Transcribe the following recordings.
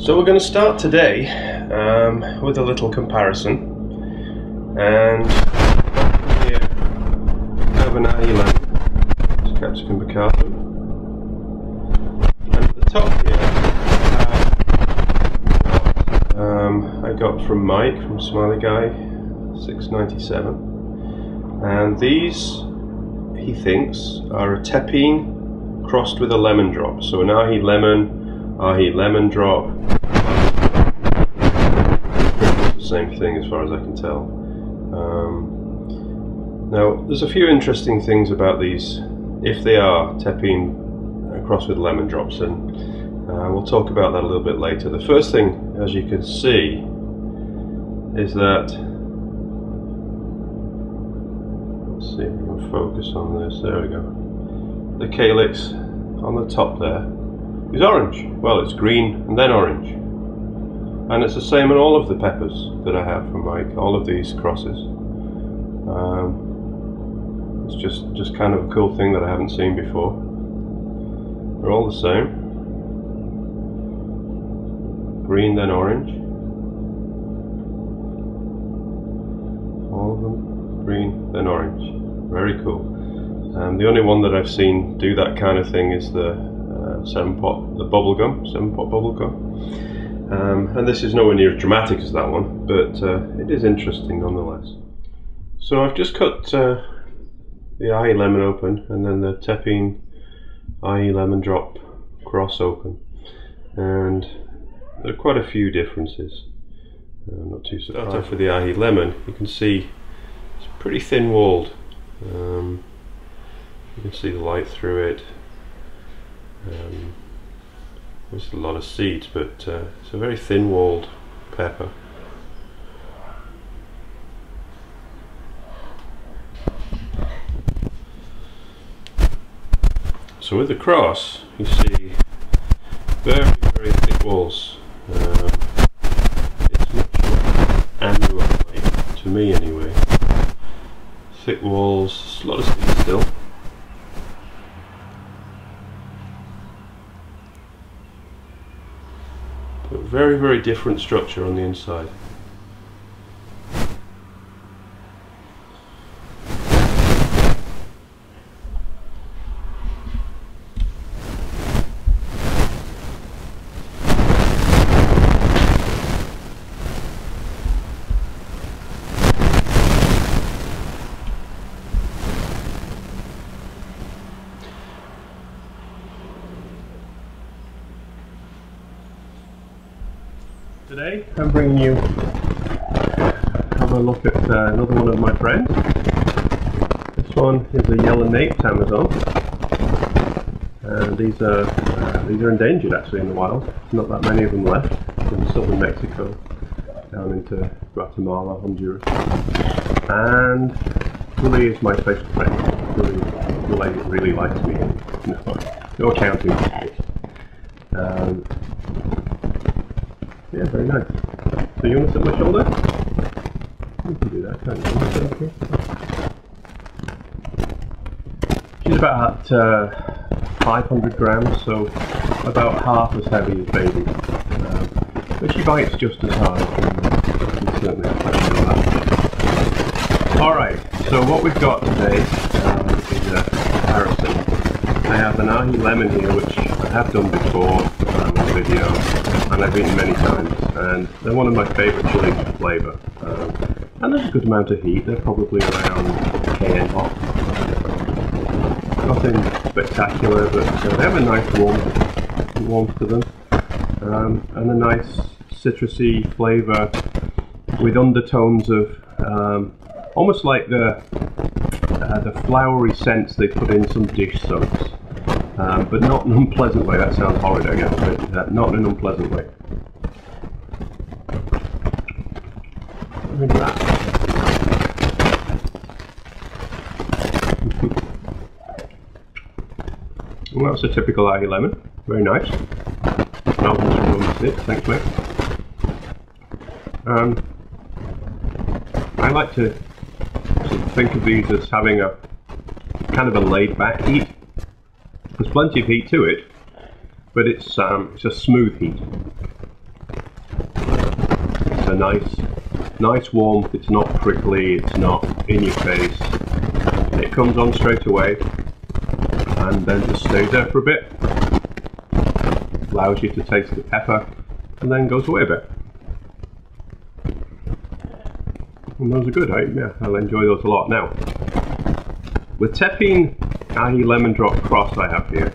So we're going to start today with a little comparison, and here I have an ahi lemon, it's capsicum bacatum, and at the top here I got from Mike from Smiley Guy, $6.97, and these he thinks are a Tepin crossed with a lemon drop, so an ahi lemon drop. Same thing as far as I can tell. Now there's a few interesting things about these, if they are Tepin crossed with lemon drops, and we'll talk about that a little bit later. The first thing, as you can see, is that, let's see if we can focus on this, there we go, the calyx on the top there is orange. Well, it's green and then orange, and it's the same in all of the peppers that I have from Mike, all of these crosses. It's just kind of a cool thing that I haven't seen before. They're all the same, green then orange, all of them green then orange. Very cool. The only one that I've seen do that kind of thing is the 7-pot bubble gum, and this is nowhere near as dramatic as that one, but it is interesting nonetheless. So I've just cut the ahi lemon open, and then the Tepin ahi lemon drop cross open, and there are quite a few differences. I'm not too surprised. For the ahi lemon, you can see it's pretty thin walled. You can see the light through it. There's a lot of seeds, but it's a very thin walled pepper. So with the cross, you see very, very thick walls. It's much more amber-like, to me anyway. Thick walls, a lot of seeds still. But very, very different structure on the inside. Today I'm bringing you have a look at another one of my friends. This one is a yellow-naped Amazon, and these are endangered actually in the wild. Not that many of them left in southern Mexico, down into Guatemala, Honduras. And Willie is my special friend. Willie really likes me. No accounting. Yeah, very nice. So you want to sit on my shoulder? You can do that, can't you? She's about 500 grams, so about half as heavy as baby. But she bites just as hard. Certainly that. Alright, so what we've got today is a comparison. I have an ahi lemon here, which I have done before on a video, and I've eaten many times, and they're one of my favourite chilies for flavour. And there's a good amount of heat. They're probably around Cayenne hot. Nothing spectacular, but they have a nice warmth to them, and a nice citrusy flavour with undertones of almost like the flowery scents they put in some dish soaps. But not in an unpleasant way. That sounds horrid, I guess, but not in an unpleasant way. Look at that. Well, that's a typical ahi lemon. Very nice. Now from six. Thanks, mate. I like to think of these as having a kind of a laid-back heat. There's plenty of heat to it, but it's a smooth heat. a nice warmth. It's not prickly, it's not in your face. It comes on straight away and then just stays there for a bit. Allows you to taste the pepper and then goes away a bit. And those are good, yeah, I'll enjoy those a lot. Now, with Tepin Ahi Lemon Drop Cross I have here,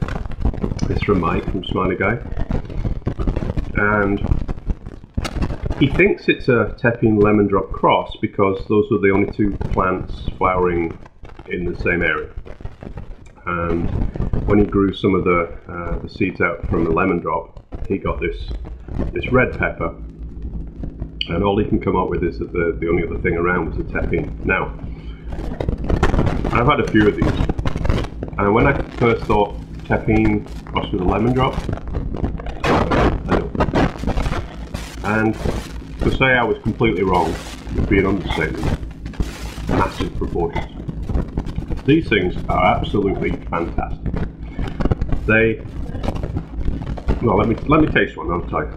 it's from Mike from Smiley Guy, and he thinks it's a Tepin Lemon Drop Cross because those were the only two plants flowering in the same area. And when he grew some of the seeds out from the lemon drop, he got this red pepper, and all he can come up with is that the only other thing around was the Tepin. Now, I've had a few of these, and when I first thought Tepin crossed with a lemon drop, I don't. And to say I was completely wrong would be an understatement. Massive proportions. These things are absolutely fantastic. Well, let me taste one. I'll tell you.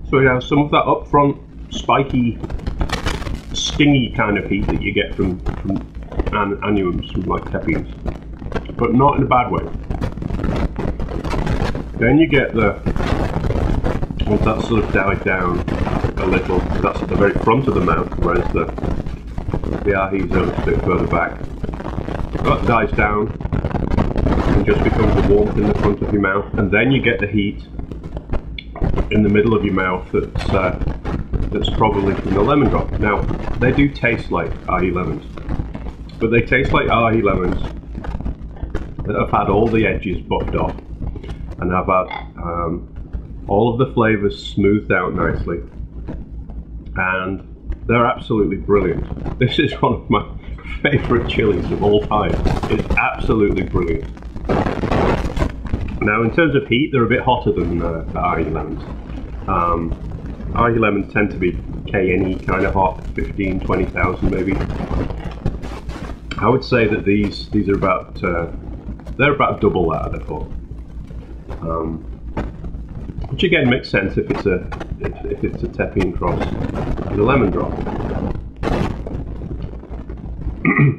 So it has some of that upfront, spiky, stingy kind of heat that you get from annuums, from like Tepins, but not in a bad way. Then you get once that sort of died down a little, that's at the very front of the mouth, whereas the ahis are a bit further back. That dies down and just becomes a warmth in the front of your mouth, and then you get the heat in the middle of your mouth that's probably from the lemon drop. Now, they do taste like ahi lemons, but they taste like ahi lemons that have had all the edges buffed off and have had all of the flavours smoothed out nicely, and they're absolutely brilliant. This is one of my favourite chilies of all time. It's absolutely brilliant. Now, in terms of heat, they're a bit hotter than the ahi lemons. Ahi lemons tend to be Cayenne kind of hot, 15, 20,000 maybe. I would say that these are about they're about double that, I thought. Which again makes sense if it's a Tepin cross with a lemon drop.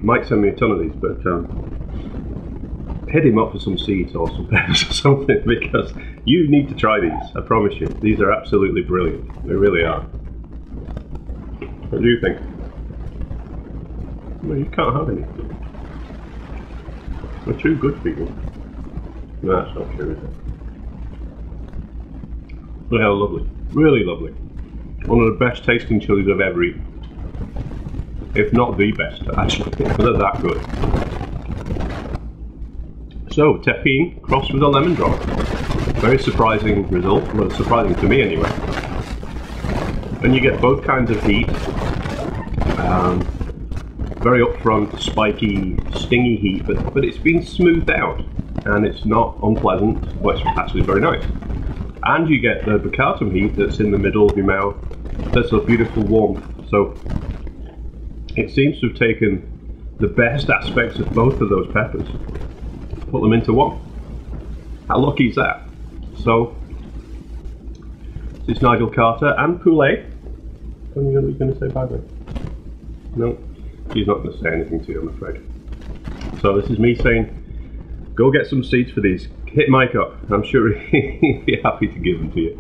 Mike sent me a ton of these, but hit him up for some seeds or some peppers or something, because you need to try these. I promise you, these are absolutely brilliant. They really are. What do you think? Well, you can't have any. They're too good for you. No, that's not true, is it? They are lovely, really lovely. One of the best tasting chilies I've ever eaten. If not the best, actually. They're that good. So, Tepin crossed with a lemon drop. Very surprising result, well, surprising to me anyway. And you get both kinds of heat. Very upfront, spiky, stingy heat, but it's been smoothed out. And it's not unpleasant, but it's actually very nice. And you get the bacatum heat that's in the middle of your mouth. That's a beautiful warmth. So it seems to have taken the best aspects of both of those peppers, put them into one. How lucky is that? So this is Nigel Carter and Poulet. What are you going to say bye bye? No, he's not going to say anything to you, I'm afraid. So this is me saying, go get some seeds for these. Hit Mike up. I'm sure he'd be happy to give them to you.